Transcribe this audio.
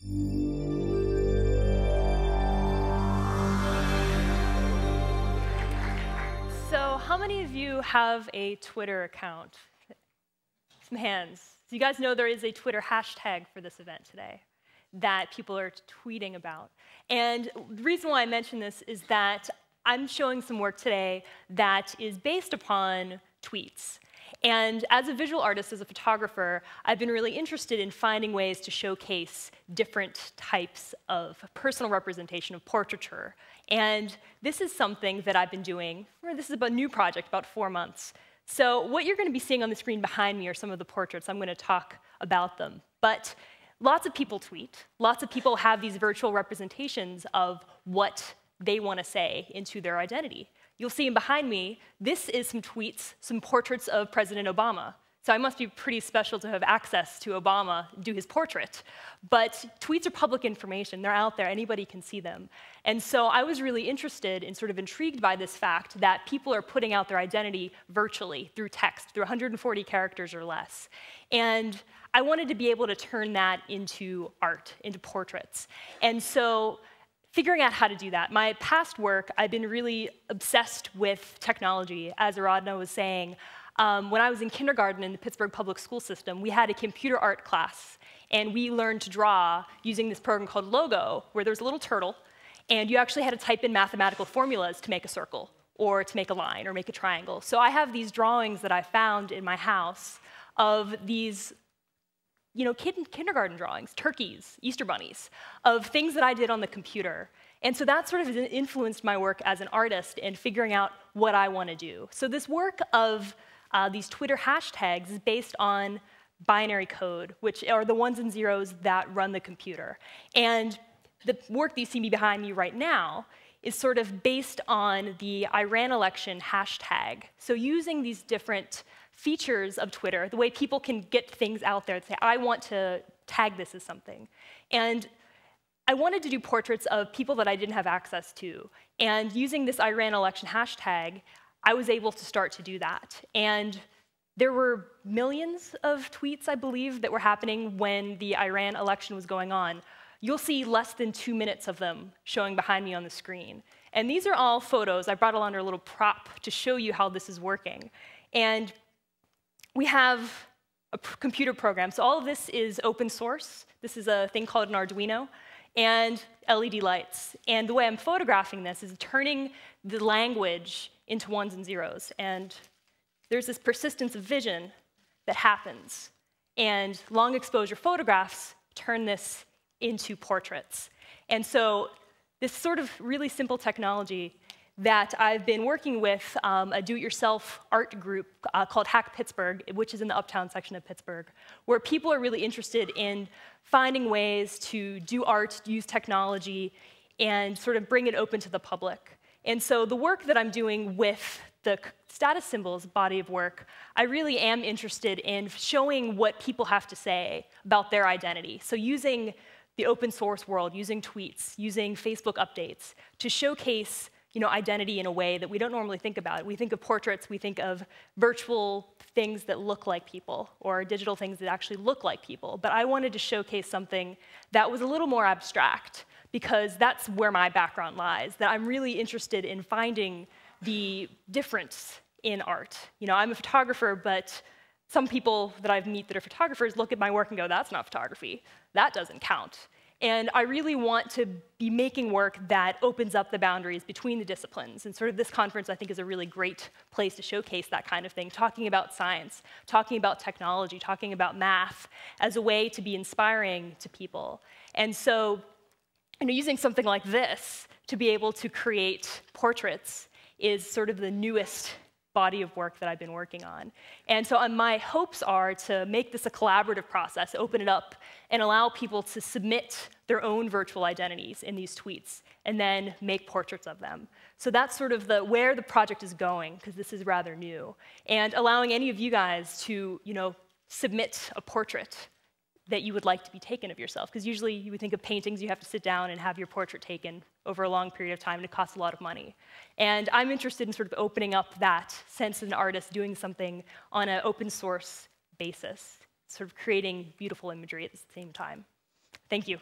So how many of you have a Twitter account? Some hands. So you guys know there is a Twitter hashtag for this event today that people are tweeting about. And the reason why I mention this is that I'm showing some work today that is based upon tweets. And as a visual artist, as a photographer, I've been really interested in finding ways to showcase different types of personal representation of portraiture. And this is something that I've been doing, this is a new project, about 4 months. So what you're going to be seeing on the screen behind me are some of the portraits. I'm going to talk about them. But lots of people tweet. Lots of people have these virtual representations of what they want to say into their identity. You'll see behind me, this is some tweets, some portraits of President Obama. So I must be pretty special to have access to Obama, do his portrait. But tweets are public information. They're out there. Anybody can see them. And so I was really interested and sort of intrigued by this fact that people are putting out their identity virtually through text, through 140 characters or less. And I wanted to be able to turn that into art, into portraits. And so figuring out how to do that. My past work, I've been really obsessed with technology, as Aradhana was saying. When I was in kindergarten in the Pittsburgh public school system, we had a computer art class, and we learned to draw using this program called Logo, where there's a little turtle, and you actually had to type in mathematical formulas to make a circle, or to make a line, or make a triangle. So I have these drawings that I found in my house of these kindergarten drawings, turkeys, Easter bunnies, of things that I did on the computer. And so that sort of influenced my work as an artist in figuring out what I want to do. So this work of these Twitter hashtags is based on binary code, which are the ones and zeros that run the computer. And the work that you see behind me right now is sort of based on the Iran election hashtag. So using these different features of Twitter, the way people can get things out there and say, I want to tag this as something. And I wanted to do portraits of people that I didn't have access to. And using this Iran election hashtag, I was able to start to do that. And there were millions of tweets, I believe, that were happening when the Iran election was going on. You'll see less than 2 minutes of them showing behind me on the screen. And these are all photos. I brought along a little prop to show you how this is working. And we have a computer program. So all of this is open source. This is a thing called an Arduino, and LED lights. And the way I'm photographing this is turning the language into ones and zeros. And there's this persistence of vision that happens. And long exposure photographs turn this into portraits. And so this sort of really simple technology that I've been working with a do-it-yourself art group called Hack Pittsburgh, which is in the uptown section of Pittsburgh, where people are really interested in finding ways to do art, use technology, and sort of bring it open to the public. And so the work that I'm doing with the status symbols body of work, I really am interested in showing what people have to say about their identity. So using the open source world, using tweets, using Facebook updates to showcase identity in a way that we don't normally think about. We think of portraits, we think of virtual things that look like people, or digital things that actually look like people. But I wanted to showcase something that was a little more abstract, because that's where my background lies, that I'm really interested in finding the difference in art. I'm a photographer, but some people that I meet that are photographers look at my work and go, that's not photography. That doesn't count. And I really want to be making work that opens up the boundaries between the disciplines. And sort of this conference, I think, is a really great place to showcase that kind of thing, talking about science, talking about technology, talking about math as a way to be inspiring to people. And so using something like this to be able to create portraits is sort of the newest body of work that I've been working on. And so my hopes are to make this a collaborative process, open it up, and allow people to submit their own virtual identities in these tweets, and then make portraits of them. So that's sort of where the project is going, because this is rather new. And allowing any of you guys to submit a portrait that you would like to be taken of yourself. Because usually you would think of paintings, you have to sit down and have your portrait taken over a long period of time, and it costs a lot of money. And I'm interested in sort of opening up that sense of an artist doing something on an open source basis, sort of creating beautiful imagery at the same time. Thank you.